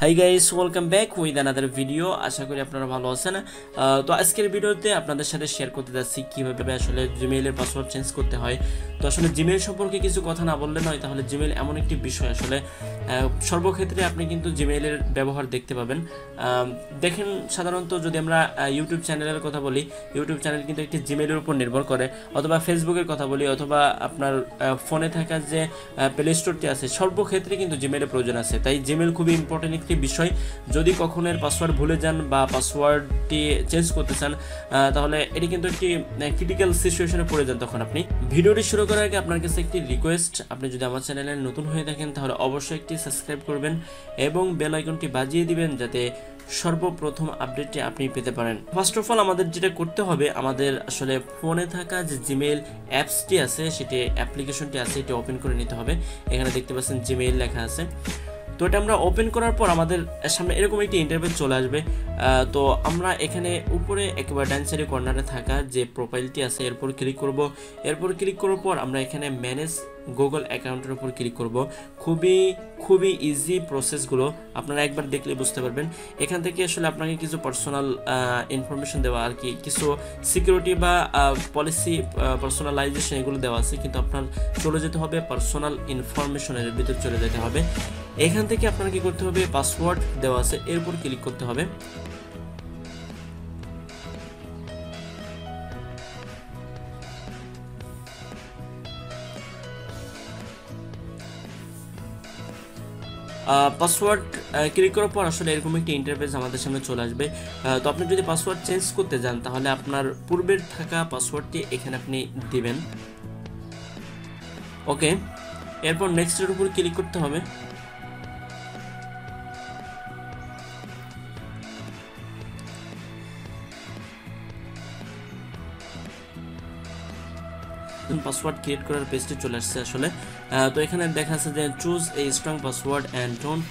High guys, welcome back with another video. আশা করি আপনারা ভালো আছেন। তো আজকের ভিডিওতে আপনাদের সাথে শেয়ার করতে যাচ্ছি কীভাবে আসলে জিমেইলের পাসওয়ার্ড চেঞ্জ করতে হয়। তো আসলে জিমেইল সম্পর্কে কিছু কথা না বললে নয়, তাহলে জিমেইল এমন একটি বিষয় আসলে সর্বক্ষেত্রে আপনি কিন্তু জিমেইলের ব্যবহার দেখতে পাবেন। দেখেন, সাধারণত যদি আমরা ইউটিউব চ্যানেলের কথা বলি, ইউটিউব চ্যানেল কিন্তু একটি জিমেইলের উপর নির্ভর করে, অথবা ফেসবুকের কথা বলি, অথবা আপনার ফোনে থাকা যে প্লে স্টোরটি আছে, সর্বক্ষেত্রে কিন্তু জিমেইলের প্রয়োজন আছে। তাই জিমেইল খুবই ইম্পর্টেন্ট একটি বিষয়। যদি কখনো এর পাসওয়ার্ড ভুলে যান বা পাসওয়ার্ডটি চেঞ্জ করতে চান, তাহলে এটি কিন্তু একটি ক্রিটিক্যাল সিচুয়েশনে পড়ে যান তখন আপনি। ভিডিওটি শুরু করার আগে আপনার কাছে একটি রিকোয়েস্ট, আপনি যদি আমার চ্যানেলে নতুন হয়ে থাকেন তাহলে অবশ্যই একটি সাবস্ক্রাইব করবেন এবং বেল আইকনটি বাজিয়ে দিবেন যাতে সর্বপ্রথম আপডেটটি আপনি পেতে পারেন। ফার্স্ট অফ অল আমাদের যেটা করতে হবে, আমাদের আসলে ফোনে থাকা যে জিমেইল অ্যাপসটি আছে, সেটি অ্যাপ্লিকেশনটি আছে, এটি ওপেন করে নিতে হবে। এখানে দেখতে পাচ্ছেন জিমেইল লেখা আছে। তো এটা আমরা ওপেন করার পর আমাদের সামনে এরকম একটি ইন্টারফেস চলে আসবে। তো আমরা এখানে উপরে একেবারে ডান সাইডে কর্নারে থাকা যে প্রোফাইলটি আছে এরপর ক্লিক করব। এরপর ক্লিক করার পর আমরা এখানে ম্যানেজ গুগল অ্যাকাউন্টের উপর ক্লিক করব। খুবই ইজি প্রসেসগুলো, আপনারা একবার দেখলে বুঝতে পারবেন। এখান থেকে আসলে আপনাকে কিছু পার্সোনাল ইনফরমেশন দেওয়া, আর কি কিছু সিকিউরিটি বা পলিসি পার্সোনালাইজেশন এগুলো দেওয়া আছে, কিন্তু আপনার চলে যেতে হবে পার্সোনাল ইনফরমেশনের ভিতর চলে যেতে হবে। এখান থেকে আপনার কি করতে হবে, পাসওয়ার্ড দেওয়া আছে এরপর ক্লিক করতে হবে। পাসওয়ার্ড ক্লিক করার পর আসলে এরকম একটি ইন্টারফেস আমাদের সামনে চলে আসবে। তো আপনি যদি পাসওয়ার্ড চেঞ্জ করতে যান তাহলে আপনার পূর্বের থাকা পাসওয়ার্ডটি এখানে আপনি দিবেন। ওকে, এরপর নেক্সটের উপর ক্লিক করতে হবে। পাসওয়ার্ড ক্রিয়েট করার পেজটি চলে আসছে আসলে। তো এখানে দেখা যাচ্ছে যে choose a strong password and don't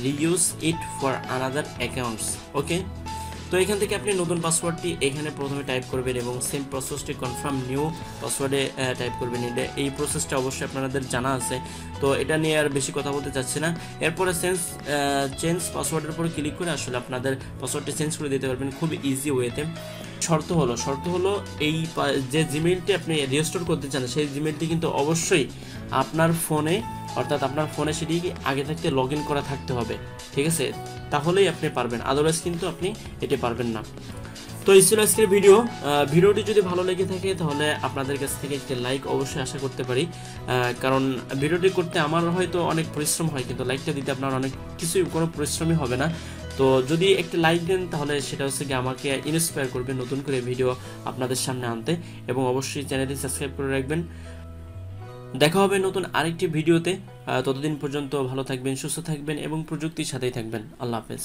reuse it for another accounts. Okay, তো এখান থেকে আপনি নতুন পাসওয়ার্ডটি এখানে প্রথমে টাইপ করবেন এবং সেম প্রসেসটি কনফার্ম নিউ পাসওয়ার্ডে টাইপ করবেন। এই প্রসেসটা অবশ্যই আপনাদের জানা আছে, তো এটা নিয়ে আর বেশি কথা বলতে চাচ্ছি না। এরপরে চেঞ্জ পাসওয়ার্ডের উপরে ক্লিক করে আসলে আপনাদের পাসওয়ার্ডটি চেঞ্জ করে দিতে পারবেন খুব ইজি ওয়েতে। শর্ত হলো এই যে জিমেইলটি আপনি রেজিস্টার করতে চান সেই জিমেইলটি কিন্তু অবশ্যই আপনার ফোনে, অর্থাৎ আপনার ফোনে সেটি আগে থাকতে লগ ইন করা থাকতে হবে, ঠিক আছে? তাহলেই আপনি পারবেন, আদারওয়াইজ কিন্তু আপনি এটি পারবেন না। তো এই ছিল আজকের ভিডিওটি যদি ভালো লেগে থাকে তাহলে আপনাদের কাছ থেকে একটি লাইক অবশ্যই আশা করতে পারি, কারণ ভিডিওটি করতে আমার হয়তো অনেক পরিশ্রম হয়, কিন্তু লাইকটা দিতে আপনার অনেক কিছুই কোনো পরিশ্রমই হবে না। তো যদি একটি লাইক দেন তাহলে সেটা হচ্ছে কি আমাকে ইন্সপায়ার করবে নতুন করে ভিডিও আপনাদের সামনে আনতে, এবং অবশ্যই চ্যানেলটি সাবস্ক্রাইব করে রাখবেন। দেখা হবে নতুন আরেকটি ভিডিওতে। ততদিন পর্যন্ত ভালো থাকবেন, সুস্থ থাকবেন এবং প্রযুক্তির সাথেই থাকবেন। আল্লাহ হাফেজ।